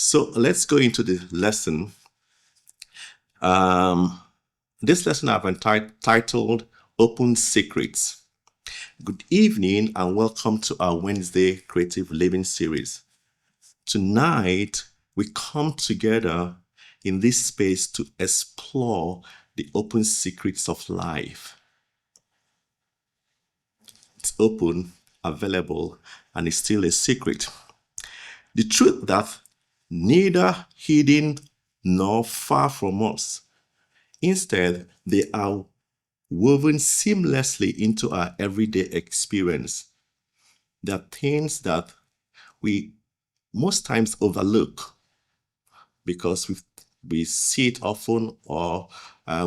So let's go into the lesson. This lesson I've entitled Open Secrets. Good evening and welcome to our Wednesday Creative Living series. Tonight, we come together in this space to explore the open secrets of life. It's open, available, and it's still a secret. The truth that neither hidden nor far from us. Instead, they are woven seamlessly into our everyday experience. They are things that we most times overlook because we see it often or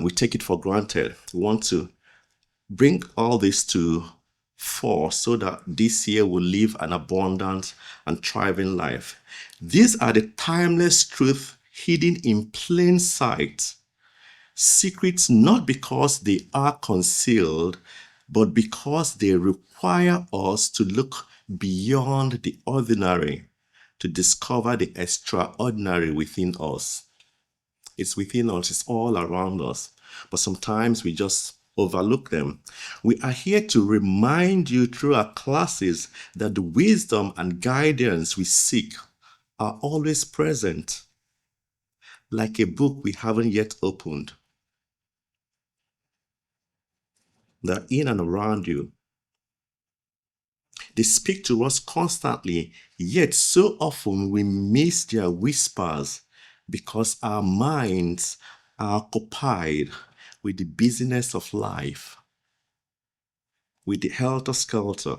we take it for granted. We want to bring all this to fore so that this year will live an abundant and thriving life. These are the timeless truths hidden in plain sight. Secrets not because they are concealed, but because they require us to look beyond the ordinary to discover the extraordinary within us. It's within us, it's all around us, but sometimes we just overlook them. We are here to remind you through our classes that the wisdom and guidance we seek are always present, like a book we haven't yet opened. They're in and around you. They speak to us constantly, yet so often we miss their whispers because our minds are occupied with the busyness of life, with the helter-skelter,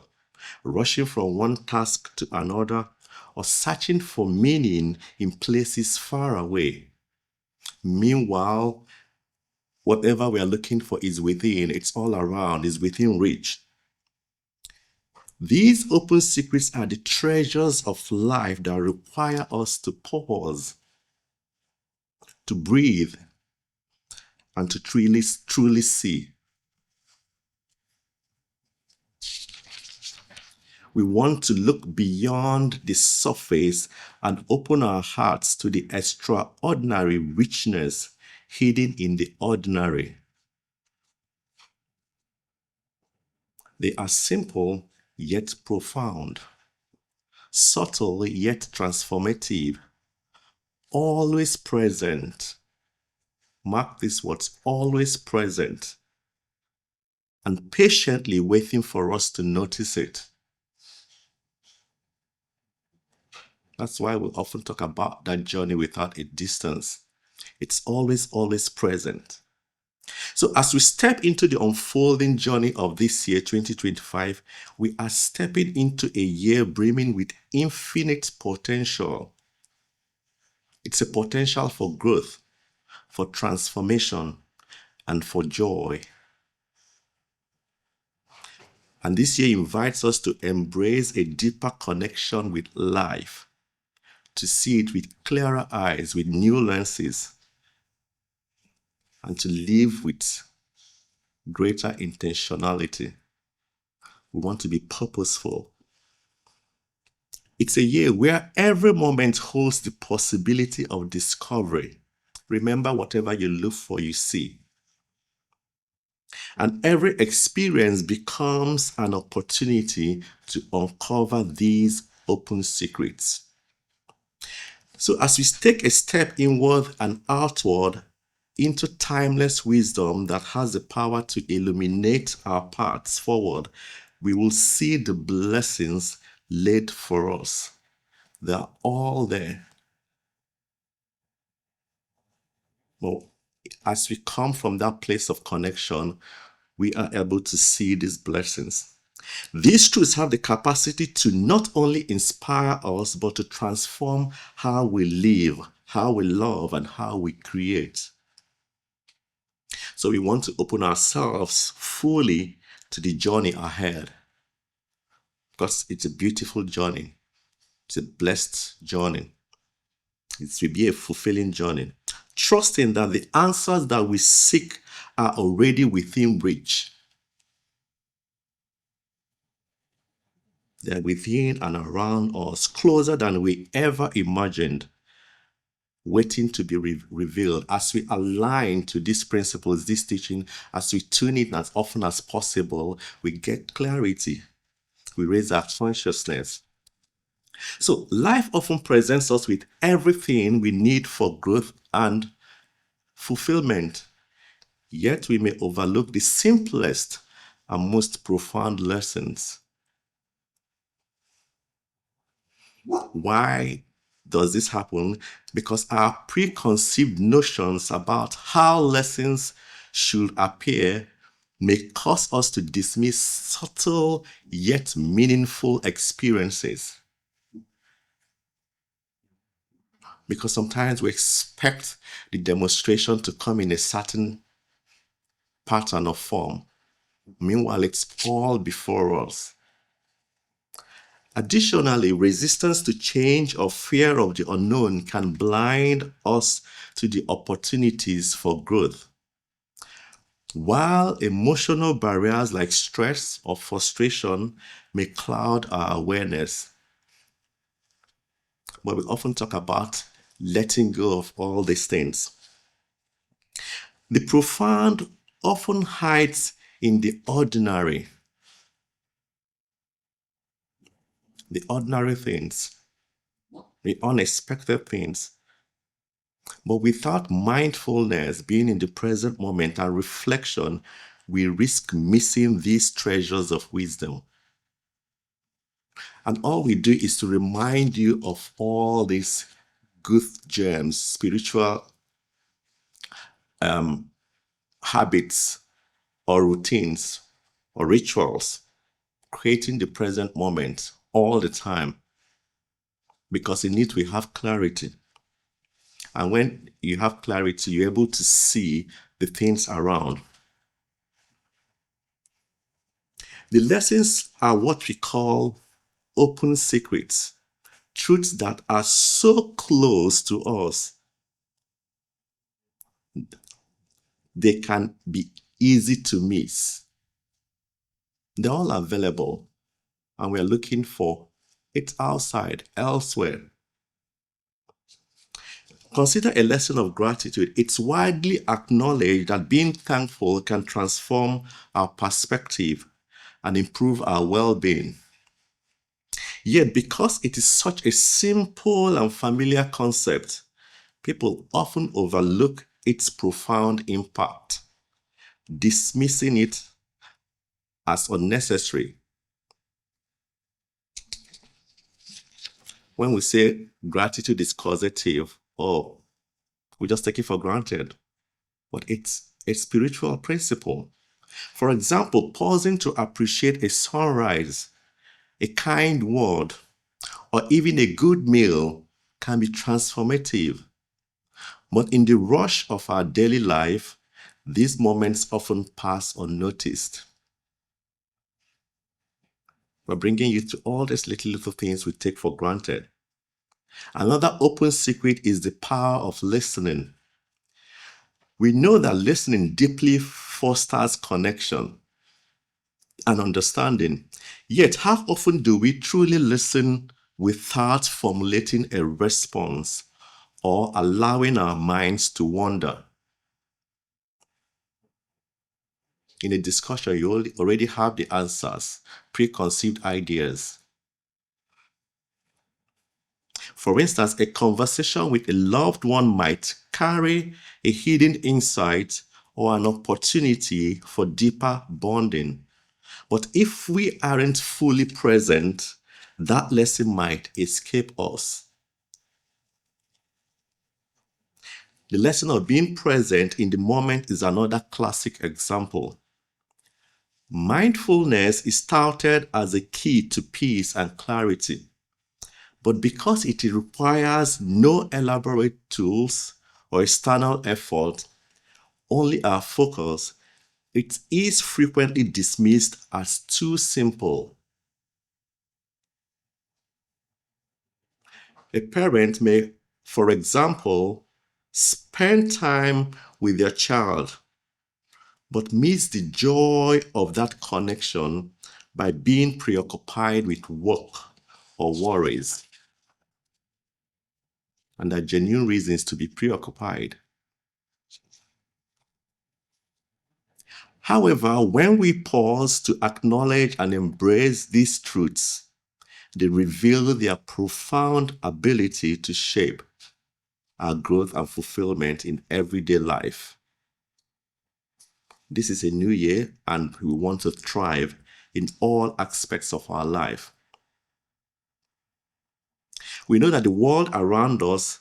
rushing from one task to another, or searching for meaning in places far away. Meanwhile, whatever we are looking for is within, it's all around, it's within reach. These open secrets are the treasures of life that require us to pause, to breathe, and to truly see. We want to look beyond the surface and open our hearts to the extraordinary richness hidden in the ordinary. They are simple yet profound, subtle yet transformative, always present. Mark these words, always present, and patiently waiting for us to notice it. That's why we often talk about that journey without a distance. It's always present. So as we step into the unfolding journey of this year, 2025, we are stepping into a year brimming with infinite potential. It's a potential for growth, for transformation, and for joy. And this year invites us to embrace a deeper connection with life, to see it with clearer eyes, with new lenses, and to live with greater intentionality. We want to be purposeful. It's a year where every moment holds the possibility of discovery. Remember, whatever you look for, you see. And every experience becomes an opportunity to uncover these open secrets. So as we take a step inward and outward into timeless wisdom that has the power to illuminate our paths forward, we will see the blessings laid for us. They are all there. Well, as we come from that place of connection, we are able to see these blessings. These truths have the capacity to not only inspire us, but to transform how we live, how we love, and how we create. So we want to open ourselves fully to the journey ahead, because it's a beautiful journey. It's a blessed journey. It will be a fulfilling journey. Trusting that the answers that we seek are already within reach. They're within and around us, closer than we ever imagined. waiting to be revealed. As we align to these principles, this teaching, as we tune in as often as possible, we get clarity. We raise our consciousness. So life often presents us with everything we need for growth and fulfillment. Yet we may overlook the simplest and most profound lessons. Why does this happen? Because our preconceived notions about how lessons should appear may cause us to dismiss subtle yet meaningful experiences. Because sometimes we expect the demonstration to come in a certain pattern or form. Meanwhile, it's all before us. Additionally, resistance to change or fear of the unknown can blind us to the opportunities for growth. While emotional barriers like stress or frustration may cloud our awareness, but we often talk about letting go of all these things. The profound often hides in the ordinary things, the unexpected things. But without mindfulness, being in the present moment and reflection, we risk missing these treasures of wisdom. And all we do is to remind you of all these good gems, spiritual habits or routines or rituals, creating the present moment all the time. Because in it we have clarity. And when you have clarity, you're able to see the things around. The lessons are what we call open secrets, truths that are so close to us, they can be easy to miss. They're all available, and we're looking for it outside, elsewhere. Consider a lesson of gratitude. It's widely acknowledged that being thankful can transform our perspective and improve our well-being. Yet, because it is such a simple and familiar concept, people often overlook its profound impact, dismissing it as unnecessary. When we say gratitude is causative, we just take it for granted. But it's a spiritual principle. For example, pausing to appreciate a sunrise, a kind word, or even a good meal can be transformative. But in the rush of our daily life, these moments often pass unnoticed. We're bringing you to all these little things we take for granted. Another open secret is the power of listening. We know that listening deeply fosters connection and understanding. Yet, how often do we truly listen without formulating a response or allowing our minds to wander? In a discussion, you already have the answers, preconceived ideas. For instance, a conversation with a loved one might carry a hidden insight or an opportunity for deeper bonding. But if we aren't fully present, that lesson might escape us. The lesson of being present in the moment is another classic example. Mindfulness is touted as a key to peace and clarity. But because it requires no elaborate tools or external effort, only our focus, it is frequently dismissed as too simple. A parent may, for example, spend time with their child, but miss the joy of that connection by being preoccupied with work or worries. and there are genuine reasons to be preoccupied. However, when we pause to acknowledge and embrace these truths, they reveal their profound ability to shape our growth and fulfillment in everyday life. This is a new year, and we want to thrive in all aspects of our life. We know that the world around us,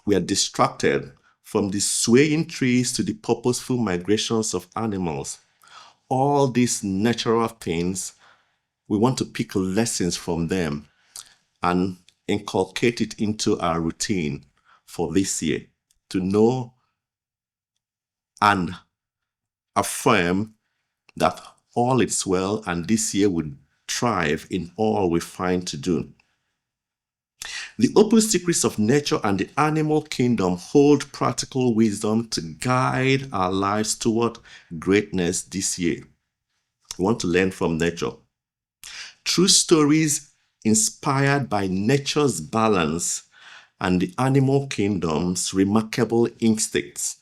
we are distracted from the swaying trees to the purposeful migrations of animals. All these natural things, we want to pick lessons from them and inculcate it into our routine for this year, to know and affirm that all is well and this year would thrive in all we find to do. The open secrets of nature and the animal kingdom hold practical wisdom to guide our lives toward greatness this year. We want to learn from nature. True stories inspired by nature's balance and the animal kingdom's remarkable instincts.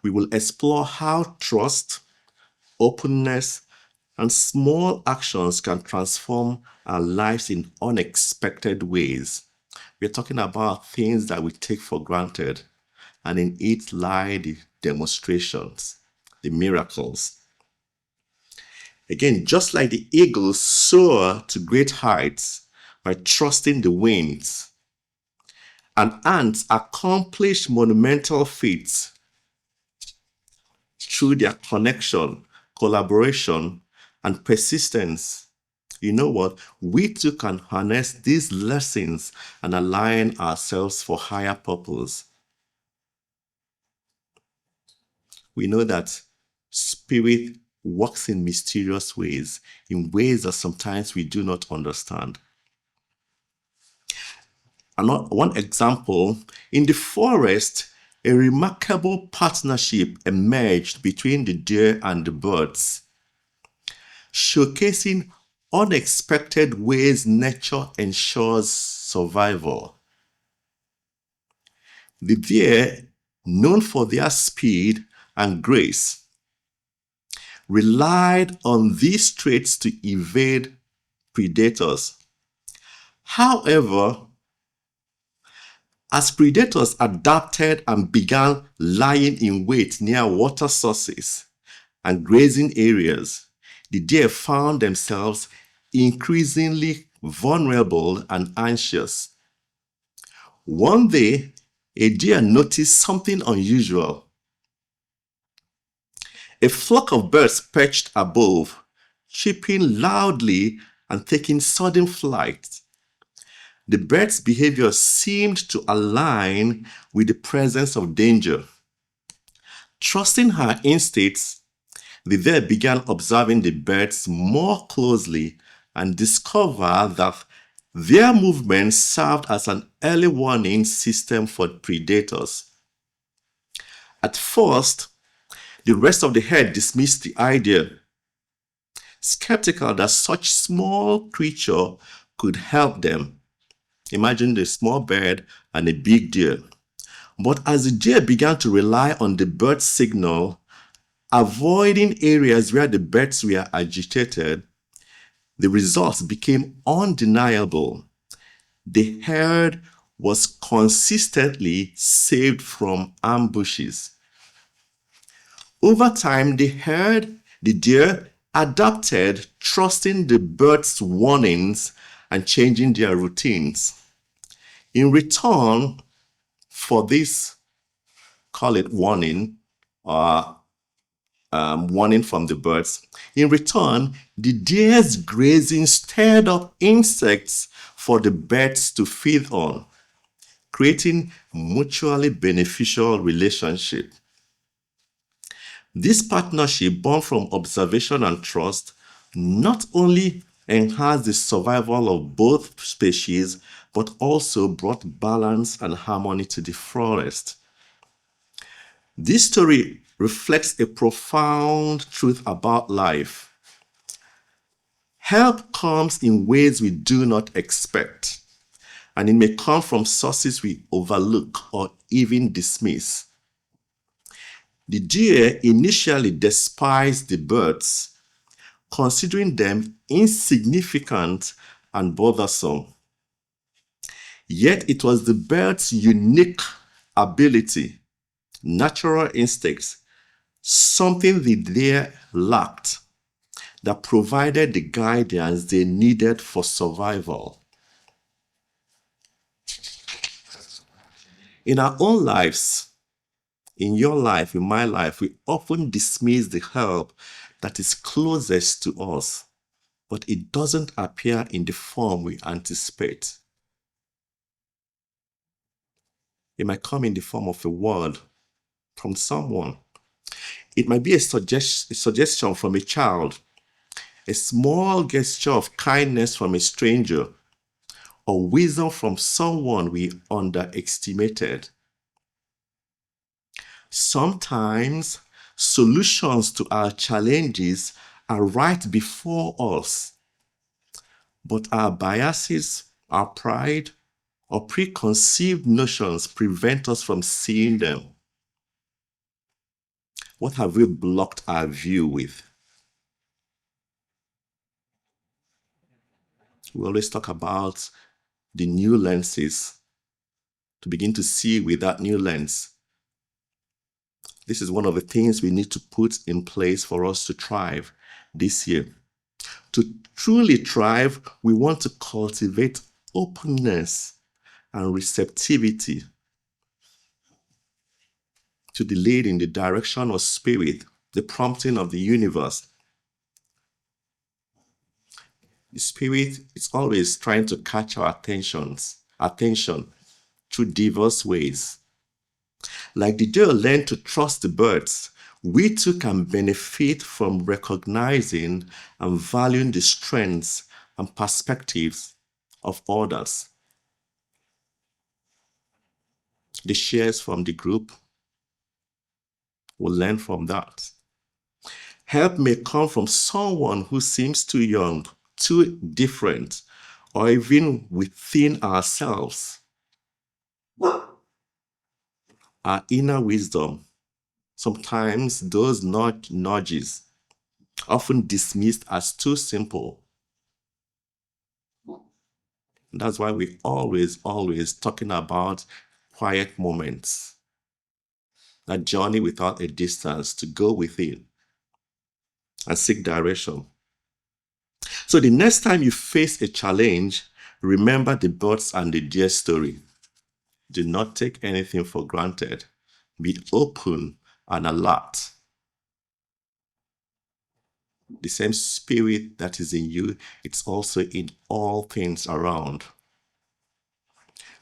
We will explore how trust, openness, and small actions can transform our lives in unexpected ways. We're talking about things that we take for granted, and in it lie the demonstrations, the miracles. Again, just like the eagles soar to great heights by trusting the winds, and ants accomplish monumental feats through their connection, collaboration, and persistence. You know what? We too can harness these lessons and align ourselves for higher purpose. We know that spirit works in mysterious ways, in ways that sometimes we do not understand. One example, in the forest, a remarkable partnership emerged between the deer and the birds, showcasing unexpected ways nature ensures survival. The deer, known for their speed and grace, relied on these traits to evade predators. However, as predators adapted and began lying in wait near water sources and grazing areas, the deer found themselves increasingly vulnerable and anxious. One day, a deer noticed something unusual. A flock of birds perched above, chirping loudly and taking sudden flight. The bird's behavior seemed to align with the presence of danger. Trusting her instincts, the deer began observing the birds more closely and discovered that their movements served as an early warning system for predators. At first, the rest of the herd dismissed the idea, skeptical that such small creature could help them. Imagine a small bird and a big deer. But as the deer began to rely on the bird's signal, avoiding areas where the birds were agitated, the results became undeniable. The herd was consistently saved from ambushes. Over time, the deer, adapted, trusting the bird's warnings and changing their routines. In return for this, call it warning, warning from the birds, in return, the deer's grazing stirred up insects for the birds to feed on, creating mutually beneficial relationship. This partnership, born from observation and trust, not only enhanced the survival of both species, but also brought balance and harmony to the forest. This story reflects a profound truth about life. Help comes in ways we do not expect, and it may come from sources we overlook or even dismiss. The deer initially despised the birds, considering them insignificant and bothersome. Yet it was the bird's unique ability, natural instincts, something the deer lacked, that provided the guidance they needed for survival. In our own lives, in your life, in my life, we often dismiss the help that is closest to us, but it doesn't appear in the form we anticipate. It might come in the form of a word from someone. It might be a suggestion from a child, a small gesture of kindness from a stranger, or wisdom from someone we underestimated. Sometimes solutions to our challenges are right before us, but our biases, our pride, or preconceived notions prevent us from seeing them. What have we blocked our view with? We always talk about the new lenses, to begin to see with that new lens. This is one of the things we need to put in place for us to thrive this year. To truly thrive, we want to cultivate openness and receptivity to the lead in the direction of spirit, the prompting of the universe. The spirit is always trying to catch our attention through diverse ways. Like the deer learned to trust the birds, we too can benefit from recognizing and valuing the strengths and perspectives of others. The shares from the group will learn from that. Help may come from someone who seems too young, too different, or even within ourselves. Our inner wisdom, sometimes those nudges, often dismissed as too simple. That's why we always talking about quiet moments. That journey without a distance to go within and seek direction. So the next time you face a challenge, remember the birds and the deer story. Do not take anything for granted. Be open and alert. The same spirit that is in you, it's also in all things around.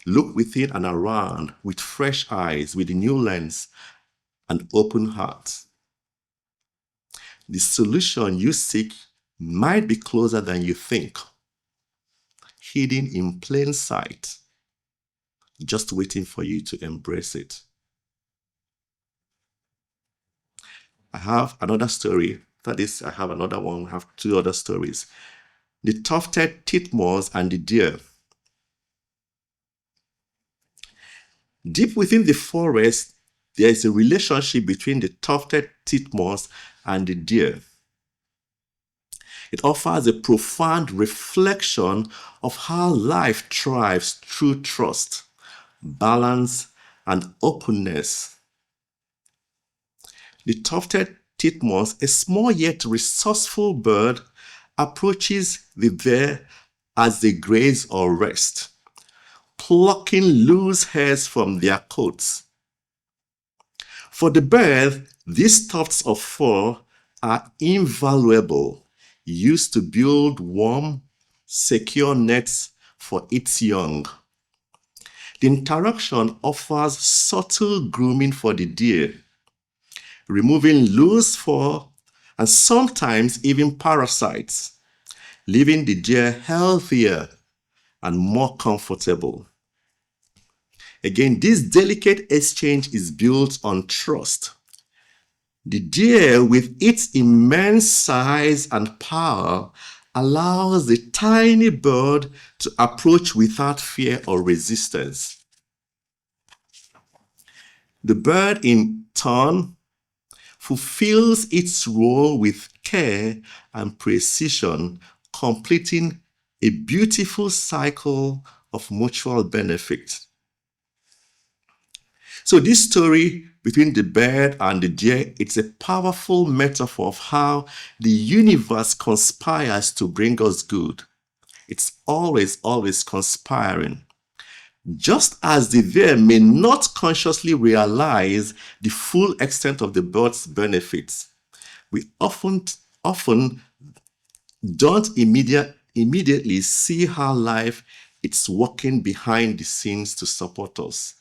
Look within and around with fresh eyes, with a new lens, and open heart. The solution you seek might be closer than you think, hidden in plain sight, just waiting for you to embrace it. I have another story. That is, I have another one. I have two other stories. The tufted titmouse and the deer. Deep within the forest, there is a relationship between the tufted titmouse and the deer. It offers a profound reflection of how life thrives through trust, balance, and openness. The tufted titmouse, a small yet resourceful bird, approaches the deer as they graze or rest, plucking loose hairs from their coats. For the bird, these tufts of fur are invaluable, used to build warm, secure nets for its young. The interaction offers subtle grooming for the deer, removing loose fur and sometimes even parasites, leaving the deer healthier and more comfortable. Again, this delicate exchange is built on trust. The deer, with its immense size and power, allows the tiny bird to approach without fear or resistance. The bird, in turn, fulfills its role with care and precision, completing a beautiful cycle of mutual benefit. So this story between the bird and the deer, it's a powerful metaphor of how the universe conspires to bring us good. It's always conspiring. Just as the deer may not consciously realize the full extent of the bird's benefits, we often don't immediately see how life is working behind the scenes to support us.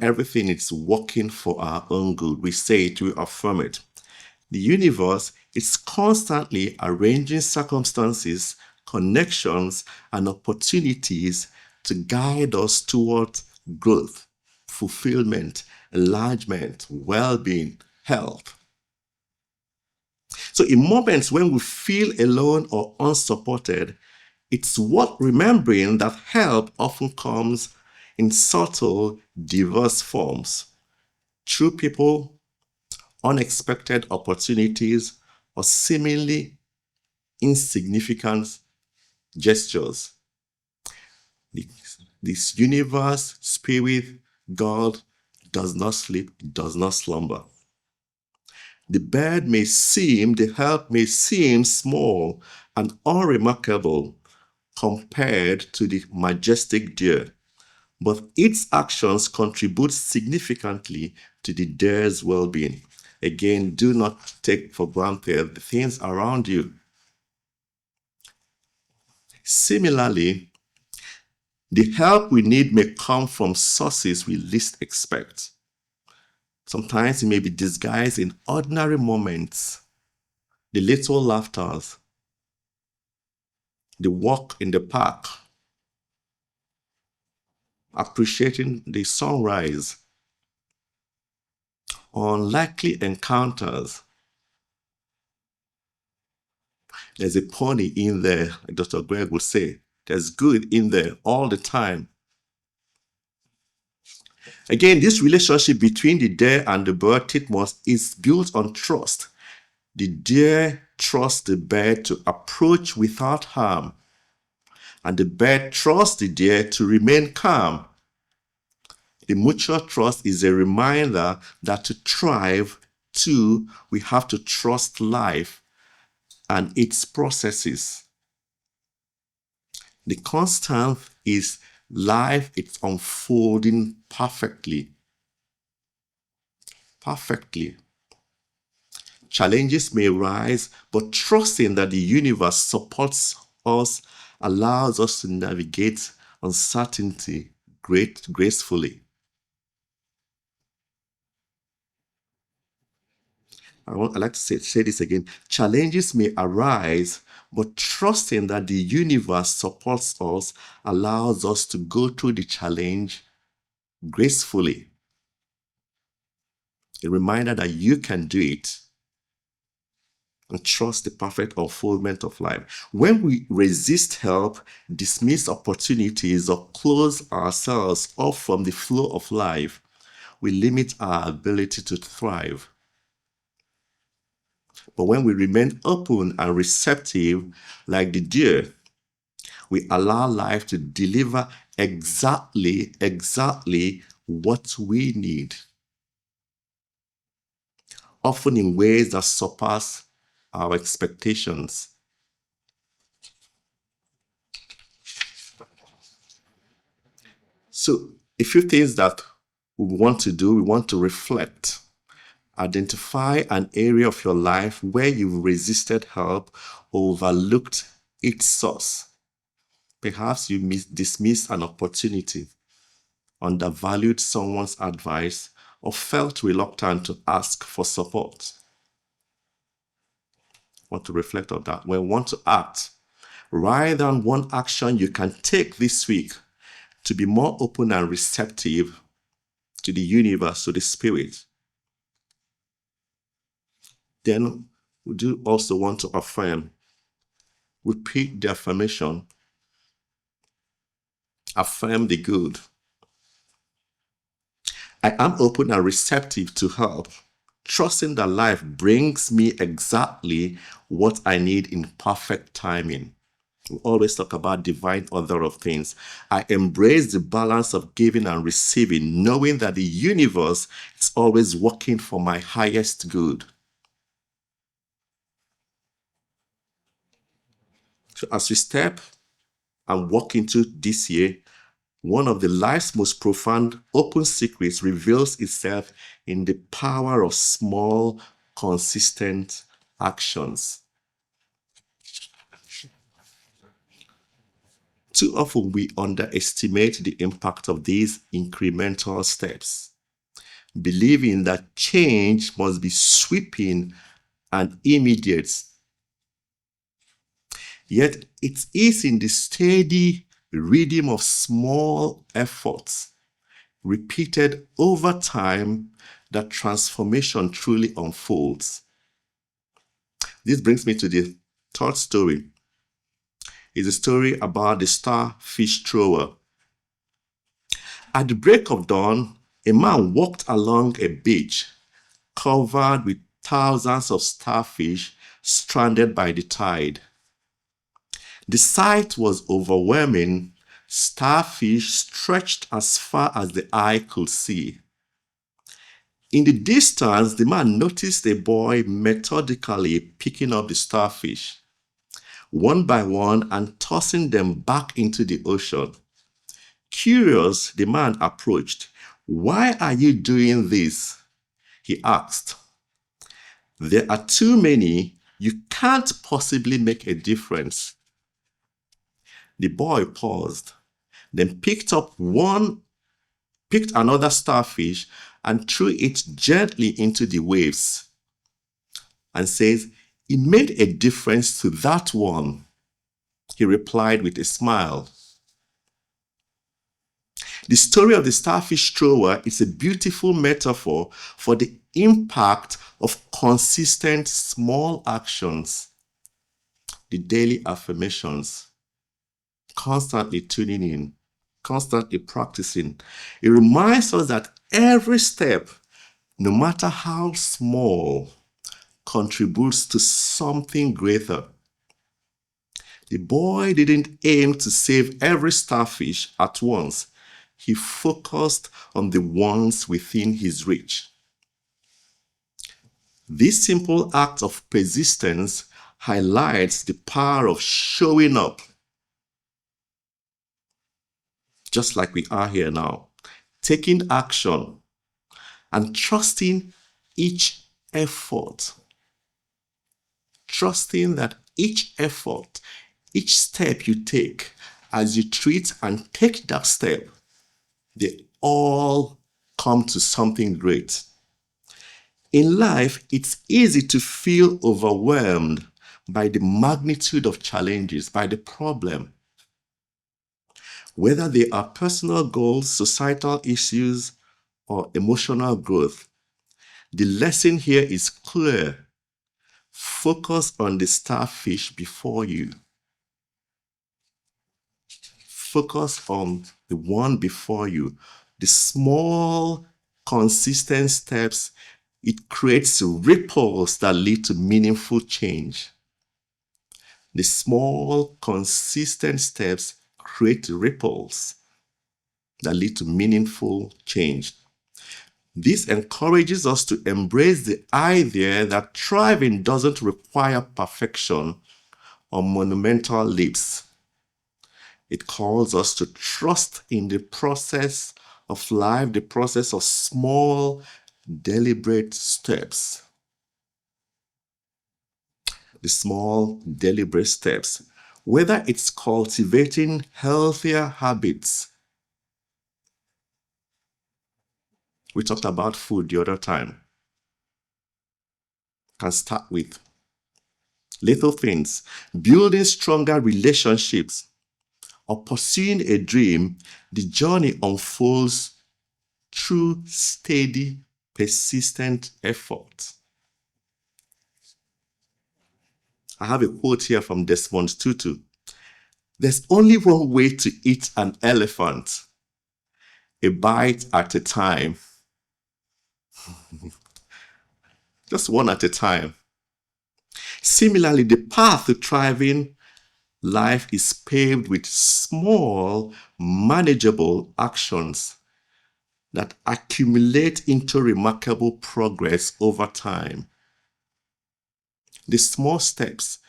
Everything is working for our own good. We say it, we affirm it. The universe is constantly arranging circumstances, connections, and opportunities to guide us towards growth, fulfillment, enlargement, well-being, health. So in moments when we feel alone or unsupported, it's worth remembering that help often comes in subtle, diverse forms, through people, unexpected opportunities, or seemingly insignificant gestures. This universe, spirit, God does not sleep, does not slumber. The help may seem small and unremarkable compared to the majestic deer, but its actions contribute significantly to the deer's well-being. Again, do not take for granted the things around you. Similarly, the help we need may come from sources we least expect. Sometimes it may be disguised in ordinary moments, the little laughters, the walk in the park, appreciating the sunrise, unlikely encounters. There's a pony in there, like Dr. Greg would say. There's good in there all the time. Again, this relationship between the deer and the bird titmus is built on trust. The deer trusts the bird to approach without harm, and the bird trusts the deer to remain calm. The mutual trust is a reminder that to thrive, too, we have to trust life and its processes. The constant is life, it's unfolding perfectly. Perfectly. Challenges may rise, but trusting that the universe supports us allows us to navigate uncertainty gracefully. I'd like to say this again. Challenges may arise, but trusting that the universe supports us allows us to go through the challenge gracefully. A reminder that you can do it, and trust the perfect unfoldment of life. When we resist help, dismiss opportunities, or close ourselves off from the flow of life, we limit our ability to thrive. But when we remain open and receptive, like the deer, we allow life to deliver exactly what we need, often in ways that surpass our expectations. So, a few things that we want to do, we want to reflect. Identify an area of your life where you've resisted help or overlooked its source. Perhaps you dismissed an opportunity, undervalued someone's advice, or felt reluctant to ask for support. I want to reflect on that. We want to act. Write down one action you can take this week to be more open and receptive to the universe, to the spirit. Then we do also want to affirm repeat the affirmation, affirm the good. I am open and receptive to help, trusting that life brings me exactly what I need in perfect timing. We always talk about divine order of things. I embrace the balance of giving and receiving, knowing that the universe is always working for my highest good. So as we step and walk into this year, one of the life's most profound open secrets reveals itself in the power of small, consistent actions. Too often we underestimate the impact of these incremental steps, believing that change must be sweeping and immediate. Yet it is in the steady rhythm of small efforts, repeated over time, that transformation truly unfolds. This brings me to the third story. It's a story about the starfish thrower. At the break of dawn, a man walked along a beach covered with thousands of starfish stranded by the tide. The sight was overwhelming. Starfish stretched as far as the eye could see. In the distance, the man noticed a boy methodically picking up the starfish, one by one, and tossing them back into the ocean. Curious, the man approached. "Why are you doing this?" he asked. "There are too many. You can't possibly make a difference." The boy paused, then picked another starfish and threw it gently into the waves, and says, "It made a difference to that one," he replied with a smile. The story of the starfish thrower is a beautiful metaphor for the impact of consistent small actions, the daily affirmations, constantly tuning in, constantly practicing. It reminds us that every step, no matter how small, contributes to something greater. The boy didn't aim to save every starfish at once. He focused on the ones within his reach. This simple act of persistence highlights the power of showing up, just like we are here now, taking action and trusting each effort. Trusting that each effort, each step you take, as you treat and take that step, they all come to something great. In life, it's easy to feel overwhelmed by the magnitude of challenges, by the problem. Whether they are personal goals, societal issues, or emotional growth, the lesson here is clear. Focus on the starfish before you. Focus on the one before you. The small, consistent steps, it creates ripples that lead to meaningful change. The small, consistent steps create ripples that lead to meaningful change. This encourages us to embrace the idea that thriving doesn't require perfection or monumental leaps. It calls us to trust in the process of life, the process of small, deliberate steps. The small, deliberate steps. Whether it's cultivating healthier habits. We talked about food the other time. Can start with little things, building stronger relationships, or pursuing a dream. The journey unfolds through steady, persistent effort. I have a quote here from Desmond Tutu. There's only one way to eat an elephant, a bite at a time. Just one at a time. Similarly, the path to thriving life is paved with small, manageable actions that accumulate into remarkable progress over time. The small steps,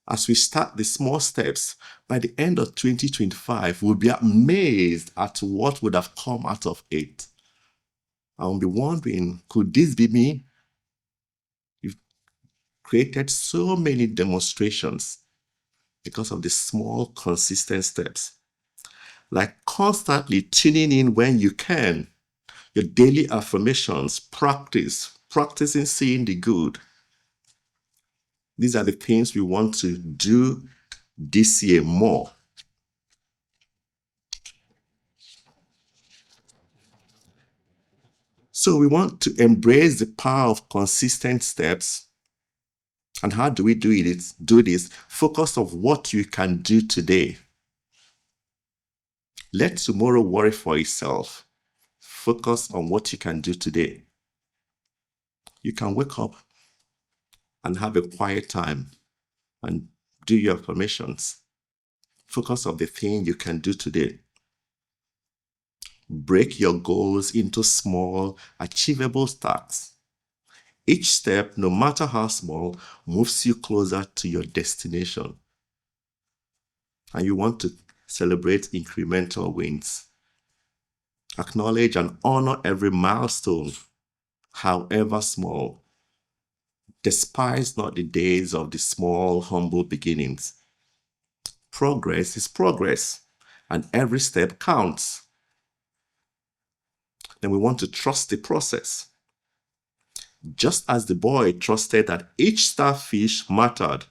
as we start the small steps, by the end of 2025, we'll be amazed at what would have come out of it. I'll be wondering, could this be me? You've created so many demonstrations because of the small, consistent steps. Like constantly tuning in when you can, your daily affirmations, practicing seeing the good. These are the things we want to do this year more. So we want to embrace the power of consistent steps. And how do we do this? Focus on what you can do today. Let tomorrow worry for itself. Focus on what you can do today. You can wake up and have a quiet time and do your affirmations. Focus on the thing you can do today. Break your goals into small, achievable steps. Each step, no matter how small, moves you closer to your destination. And you want to celebrate incremental wins. Acknowledge and honor every milestone, however small. Despise not the days of the small, humble beginnings. Progress is progress, and every step counts. Then we want to trust the process. Just as the boy trusted that each starfish mattered,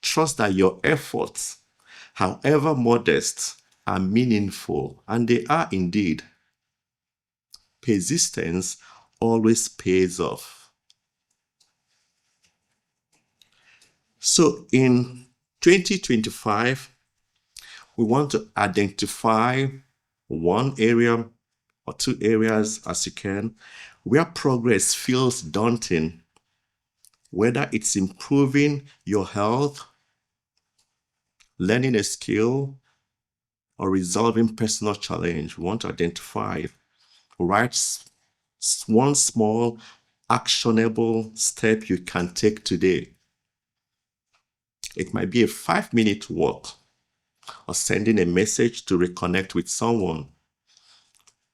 trust that your efforts, however modest, are meaningful, and they are indeed. Persistence always pays off. So in 2025, we want to identify one area or two areas as you can where progress feels daunting, whether it's improving your health, learning a skill, or resolving personal challenge. We want to identify, write one small actionable step you can take today. It might be a 5-minute walk, or sending a message to reconnect with someone,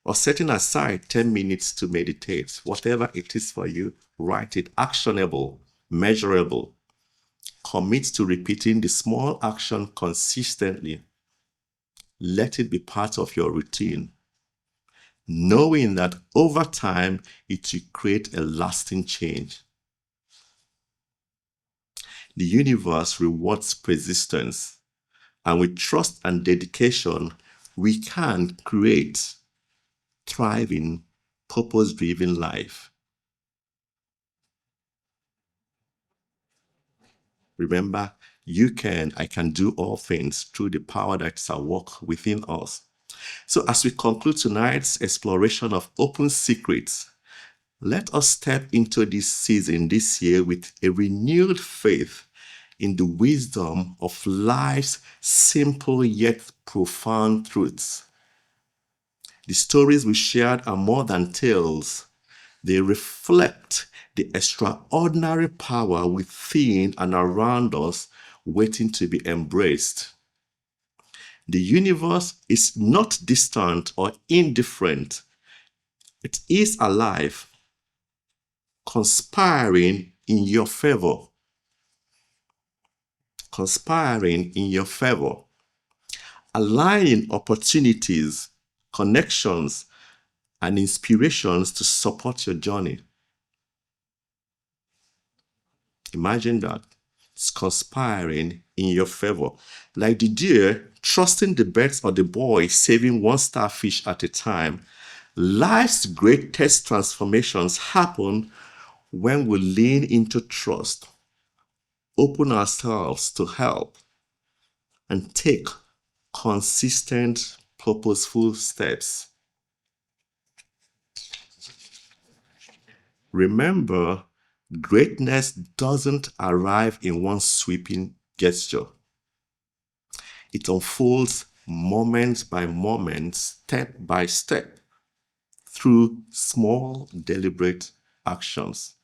or setting aside 10 minutes to meditate. Whatever it is for you, write it. Actionable, measurable. Commit to repeating the small action consistently. Let it be part of your routine, knowing that over time it will create a lasting change. The universe rewards persistence, and with trust and dedication, we can create thriving, purpose-driven life. Remember, I can do all things through the power that's at work within us. So as we conclude tonight's exploration of open secrets, let us step into this season, this year, with a renewed faith in the wisdom of life's simple yet profound truths. The stories we shared are more than tales. They reflect the extraordinary power within and around us, waiting to be embraced. The universe is not distant or indifferent. It is alive, conspiring in your favor. Conspiring in your favor. Aligning opportunities, connections, and inspirations to support your journey. Imagine that. It's conspiring in your favor. Like the deer trusting the birds or the boy saving one starfish at a time, life's greatest transformations happen when we lean into trust, open ourselves to help and take consistent, purposeful steps. Remember, greatness doesn't arrive in one sweeping gesture. It unfolds moment by moment, step by step, through small, deliberate actions.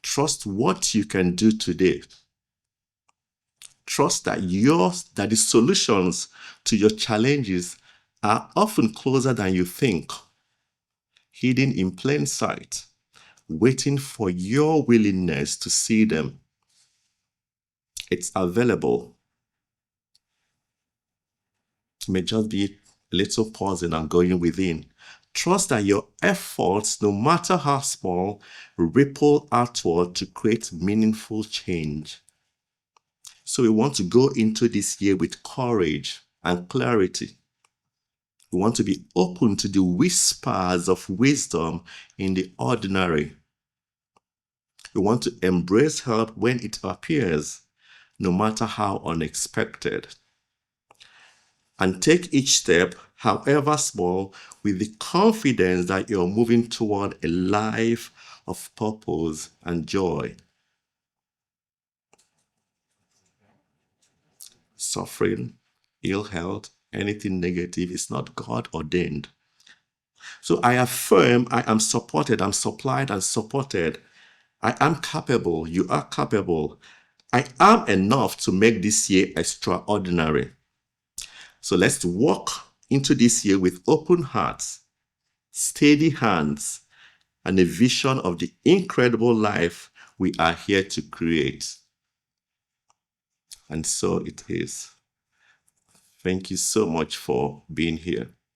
Trust what you can do today. Trust that the solutions to your challenges are often closer than you think, hidden in plain sight, waiting for your willingness to see them. It's available. It may just be a little pausing and going within. Trust that your efforts, no matter how small, ripple outward to create meaningful change. So we want to go into this year with courage and clarity. We want to be open to the whispers of wisdom in the ordinary. We want to embrace help when it appears, no matter how unexpected. And take each step, however small, with the confidence that you're moving toward a life of purpose and joy. Suffering, ill health, anything negative is not God ordained. So I affirm I am supported, I'm supplied and supported. I am capable, you are capable. I am enough to make this year extraordinary. So let's walk into this year with open hearts, steady hands, and a vision of the incredible life we are here to create. And so it is. Thank you so much for being here.